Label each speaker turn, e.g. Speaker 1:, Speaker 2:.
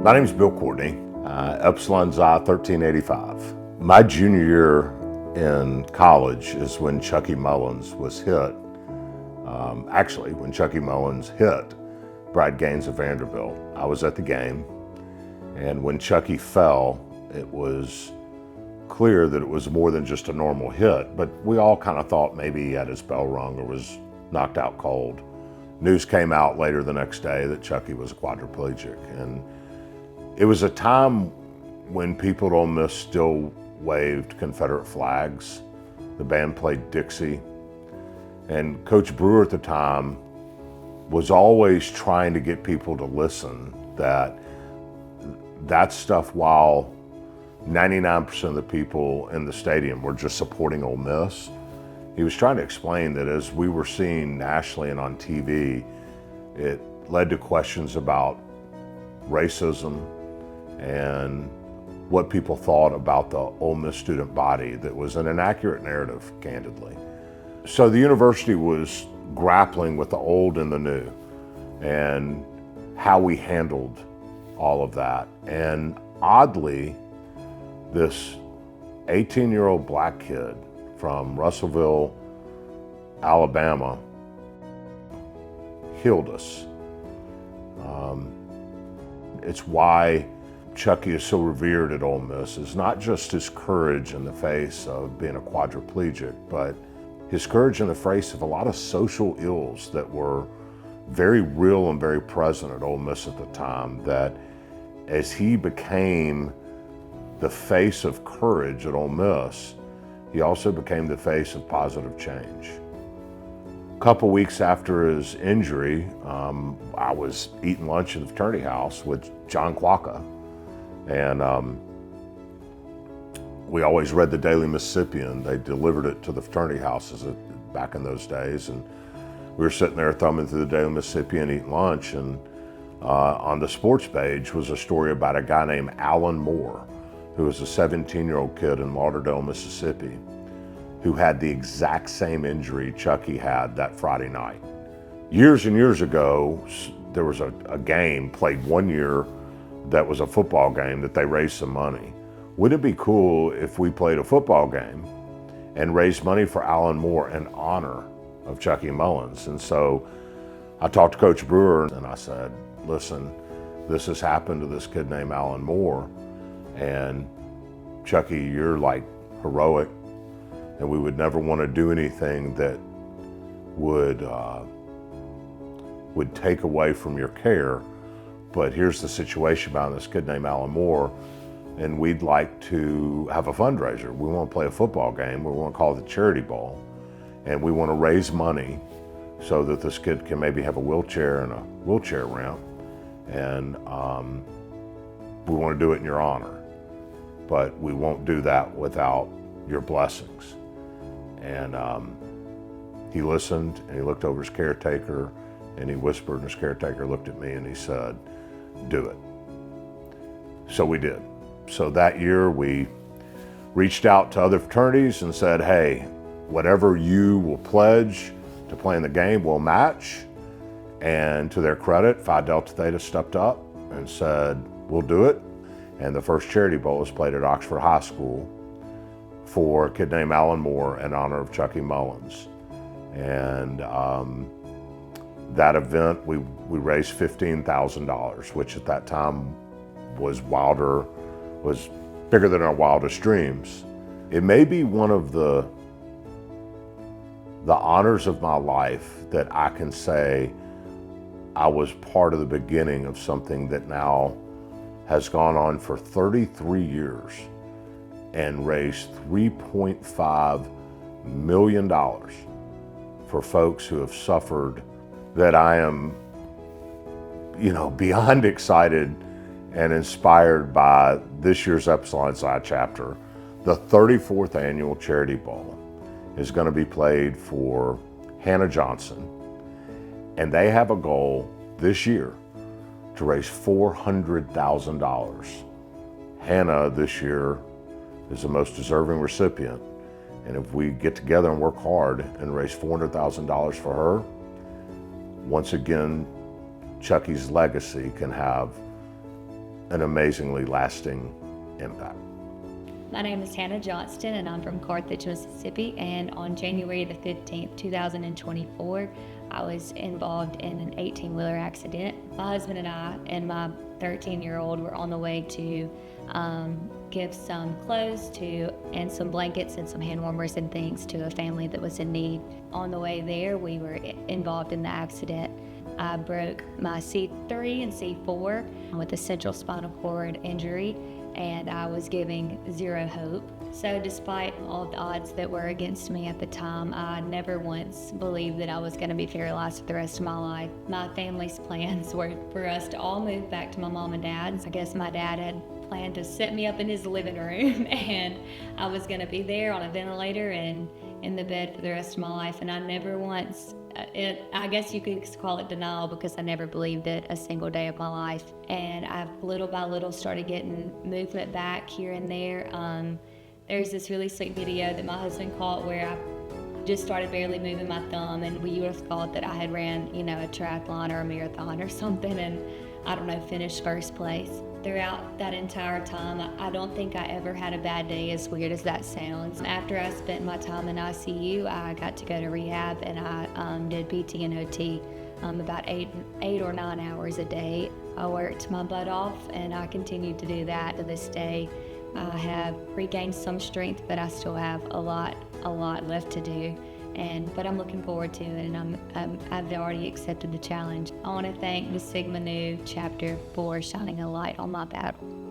Speaker 1: My name is Bill Courtney, Epsilon Xi 1385. My junior year in college is when Chucky Mullins was hit. When Chucky Mullins hit Brad Gaines of Vanderbilt. I was at the game, and when Chucky fell, it was clear that it was more than just a normal hit, but we all kind of thought maybe he had his bell rung or was knocked out cold. News came out later the next day that Chucky was quadriplegic, and it was a time when people at Ole Miss still waved Confederate flags. The band played Dixie, and Coach Brewer at the time was always trying to get people to listen that stuff, while 99% of the people in the stadium were just supporting Ole Miss, he was trying to explain that as we were seeing nationally and on TV, it led to questions about racism and what people thought about the Ole Miss student body that was an inaccurate narrative, candidly. So the university was grappling with the old and the new and how we handled all of that. And oddly, this 18-year-old black kid from Russellville, Alabama, healed us. It's why Chucky is so revered at Ole Miss. Is not just his courage in the face of being a quadriplegic, but his courage in the face of a lot of social ills that were very real and very present at Ole Miss at the time, that as he became the face of courage at Ole Miss, he also became the face of positive change. A couple weeks after his injury, I was eating lunch in the fraternity house with John Quacca, and we always read the Daily Mississippian. They delivered it to the fraternity houses back in those days, and we were sitting there thumbing through the Daily Mississippian eating lunch, and on the sports page was a story about a guy named Alan Moore, who was a 17-year-old kid in Lauderdale, Mississippi, who had the exact same injury Chucky had that Friday night. Years and years ago, there was a game played one year that was a football game that they raised some money. Wouldn't it be cool if we played a football game and raised money for Alan Moore in honor of Chucky Mullins? And so I talked to Coach Brewer and I said, listen, this has happened to this kid named Alan Moore, and Chucky, you're like heroic, and we would never want to do anything that would take away from your care. But here's the situation about this kid named Alan Moore, and we'd like to have a fundraiser. We want to play a football game. We want to call it the Charity Bowl, and we want to raise money so that this kid can maybe have a wheelchair and a wheelchair ramp, and we want to do it in your honor, but we won't do that without your blessings. And he listened, and he looked over his caretaker, and he whispered, and his caretaker looked at me, and he said, do it. So we did. So that year we reached out to other fraternities and said, hey, whatever you will pledge to play in the game, we'll match. And to their credit, Phi Delta Theta stepped up and said, we'll do it. And the first Charity Bowl was played at Oxford High School for a kid named Alan Moore in honor of Chucky Mullins. And that event, we raised $15,000, which at that time was bigger than our wildest dreams. It may be one of the honors of my life that I can say I was part of the beginning of something that now has gone on for 33 years and raised $3.5 million for folks who have suffered, that I am, beyond excited and inspired by this year's Epsilon Xi chapter. The 34th annual Charity Bowl is going to be played for Hannah Johnson, and they have a goal this year to raise $400,000. Hannah this year is the most deserving recipient, and if we get together and work hard and raise $400,000 for her, once again, Chucky's legacy can have an amazingly lasting impact.
Speaker 2: My name is Hannah Johnston, and I'm from Carthage, Mississippi. And on January the 15th, 2024, I was involved in an 18-wheeler accident. My husband and I and my 13-year-old were on the way to give some clothes and some blankets and some hand warmers and things to a family that was in need. On the way there, we were involved in the accident. I broke my C3 and C4 with a central spinal cord injury, and I was giving zero hope. So despite all the odds that were against me at the time, I never once believed that I was going to be paralyzed for the rest of my life. My family's plans were for us to all move back to my mom and dad's. I guess my dad had planned to set me up in his living room, and I was going to be there on a ventilator and in the bed for the rest of my life. And I never once, I guess you could call it denial, because I never believed it a single day of my life. And I've little by little started getting movement back here and there. There's this really sweet video that my husband caught where I just started barely moving my thumb, and we would have thought that I had ran, a triathlon or a marathon or something, and I don't know, finished first place. Throughout that entire time, I don't think I ever had a bad day, as weird as that sounds. After I spent my time in ICU, I got to go to rehab, and I did PT and OT about eight or 9 hours a day. I worked my butt off, and I continue to do that to this day. I have regained some strength, but I still have a lot left to do. But I'm looking forward to it, and I've already accepted the challenge. I want to thank the Sigma Nu chapter for shining a light on my battle.